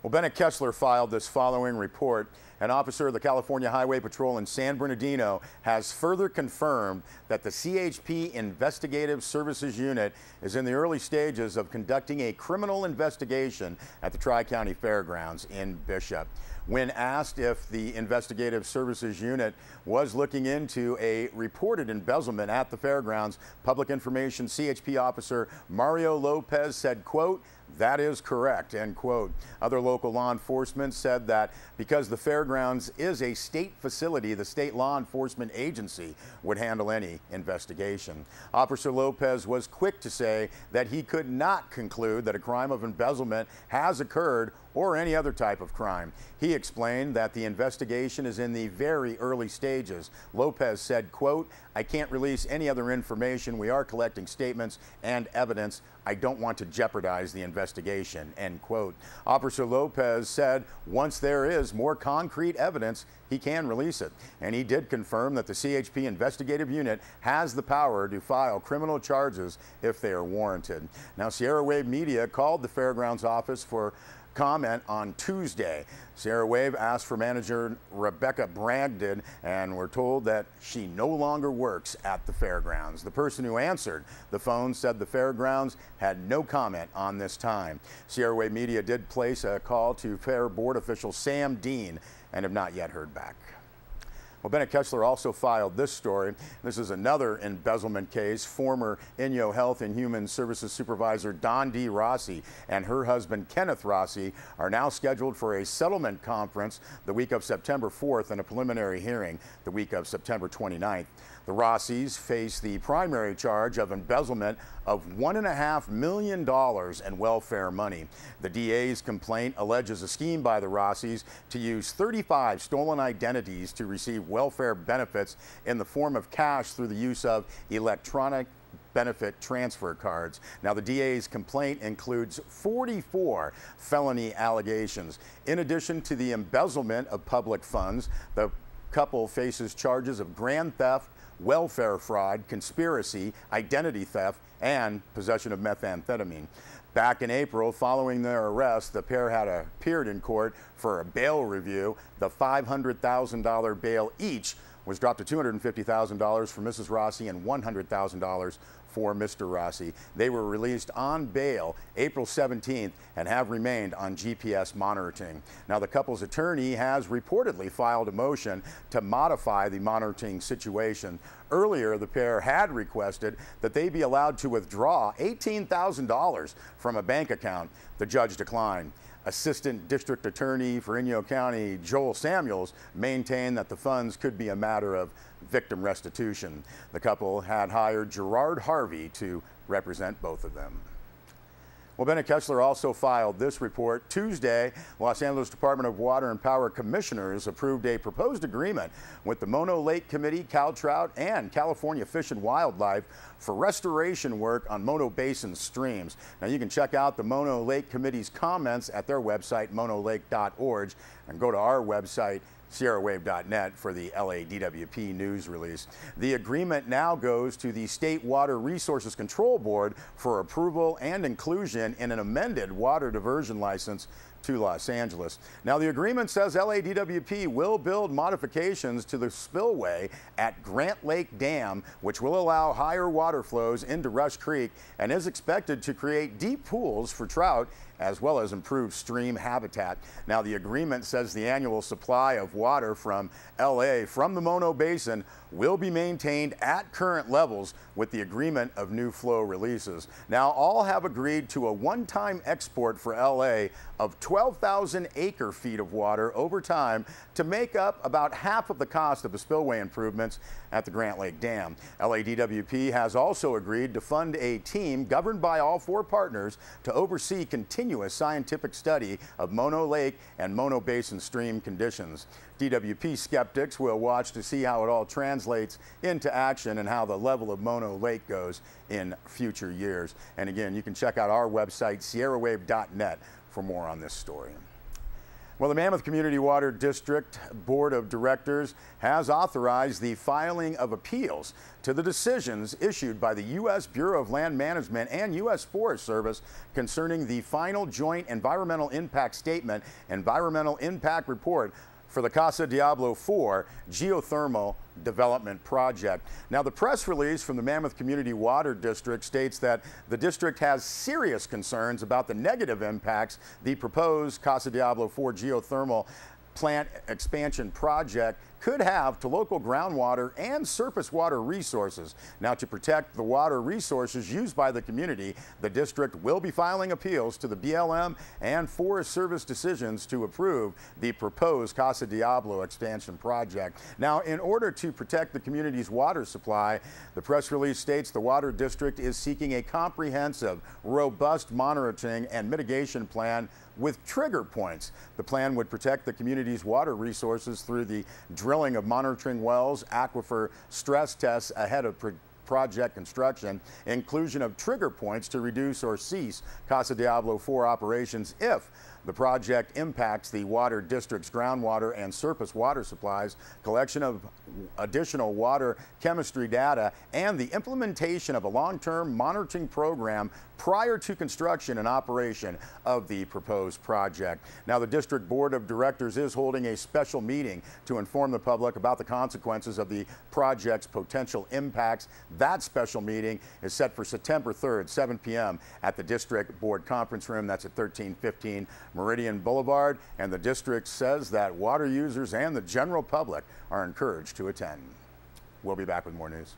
Well, Bennett Kessler filed this following report. An officer of the California Highway Patrol in San Bernardino has further confirmed that the CHP Investigative Services Unit is in the early stages of conducting a criminal investigation at the Tri-County Fairgrounds in Bishop. When asked if the Investigative Services Unit was looking into a reported embezzlement at the fairgrounds, Public Information CHP Officer Mario Lopez said, quote, "That is correct," end quote. Other local law enforcement said that because the fairgrounds is a state facility, the state law enforcement agency would handle any investigation. Officer Lopez was quick to say that he could not conclude that a crime of embezzlement has occurred or any other type of crime. He explained that the investigation is in the very early stages. Lopez said, quote, "I can't release any other information. We are collecting statements and evidence. I don't want to jeopardize the investigation," end quote. Officer Lopez said once there is more concrete evidence, he can release it. And he did confirm that the CHP investigative unit has the power to file criminal charges if they are warranted. Now, Sierra Wave Media called the fairgrounds office for comment on Tuesday. Sierra Wave asked for manager Rebecca Bragdon, and we're told that she no longer works at the fairgrounds. The person who answered the phone said the fairgrounds had no comment on this time. Sierra Wave Media did place a call to Fair Board official Sam Dean and have not yet heard back. Well, Bennett Kessler also filed this story. This is another embezzlement case. Former Inyo Health and Human Services Supervisor Don D. Rossi and her husband Kenneth Rossi are now scheduled for a settlement conference the week of September 4th and a preliminary hearing the week of September 29th. The Rossis face the primary charge of embezzlement of $1.5 million in welfare money. The DA's complaint alleges a scheme by the Rossis to use 35 stolen identities to receive welfare benefits in the form of cash through the use of electronic benefit transfer cards. Now, the DA's complaint includes 44 felony allegations. In addition to the embezzlement of public funds, the couple faces charges of grand theft, welfare fraud, conspiracy, identity theft, and possession of methamphetamine. Back in April, following their arrest, the pair had appeared in court for a bail review. The $500,000 bail each was dropped to $250,000 for Mrs. Rossi and $100,000 for Mr. Rossi. They were released on bail April 17th and have remained on GPS monitoring. Now, the couple's attorney has reportedly filed a motion to modify the monitoring situation. Earlier, the pair had requested that they be allowed to withdraw $18,000 from a bank account. The judge declined. Assistant District Attorney for Inyo County, Joel Samuels, maintained that the funds could be a matter of victim restitution. The couple had hired Gerard Harvey to represent both of them. Well, Bennett Kessler also filed this report. Tuesday, Los Angeles Department of Water and Power commissioners approved a proposed agreement with the Mono Lake Committee, Cal Trout, and California Fish and Wildlife for restoration work on Mono Basin streams. Now, you can check out the Mono Lake Committee's comments at their website, monolake.org, and go to our website, sierrawave.net, for the LADWP news release. The agreement now goes to the State Water Resources Control Board for approval and inclusion in an amended water diversion license to Los Angeles. Now, the agreement says LADWP will build modifications to the spillway at Grant Lake Dam, which will allow higher water flows into Rush Creek and is expected to create deep pools for trout as well as improved stream habitat. Now, the agreement says the annual supply of water from LA from the Mono Basin will be maintained at current levels with the agreement of new flow releases. Now, all have agreed to a one-time export for LA of 12,000 acre-feet of water over time to make up about half of the cost of the spillway improvements at the Grant Lake Dam. LADWP has also agreed to fund a team governed by all four partners to oversee continuous scientific study of Mono Lake and Mono Basin stream conditions. DWP skeptics will watch to see how it all translates into action and how the level of Mono Lake goes in future years. And again, you can check out our website, sierrawave.net, for more on this story. Well, the Mammoth Community Water District Board of Directors has authorized the filing of appeals to the decisions issued by the U.S. Bureau of Land Management and U.S. Forest Service concerning the final Joint Environmental Impact Statement, Environmental Impact Report for the Casa Diablo 4 geothermal development project. Now, the press release from the Mammoth Community Water District states that the district has serious concerns about the negative impacts the proposed Casa Diablo 4 geothermal plant expansion project could have to local groundwater and surface water resources. Now, to protect the water resources used by the community, the district will be filing appeals to the BLM and Forest Service decisions to approve the proposed Casa Diablo expansion project. Now, in order to protect the community's water supply, the press release states the water district is seeking a comprehensive, robust monitoring and mitigation plan with trigger points. The plan would protect the community's water resources through the drilling of monitoring wells, aquifer stress tests ahead of project construction, inclusion of trigger points to reduce or cease Casa Diablo 4 operations if the project impacts the water district's groundwater and surface water supplies, collection of additional water chemistry data, and the implementation of a long-term monitoring program prior to construction and operation of the proposed project. Now, the District Board of Directors is holding a special meeting to inform the public about the consequences of the project's potential impacts. That special meeting is set for September 3rd, 7 p.m. at the District Board Conference Room. That's at 1315 Meridian Boulevard, and the district says that water users and the general public are encouraged to attend. We'll be back with more news.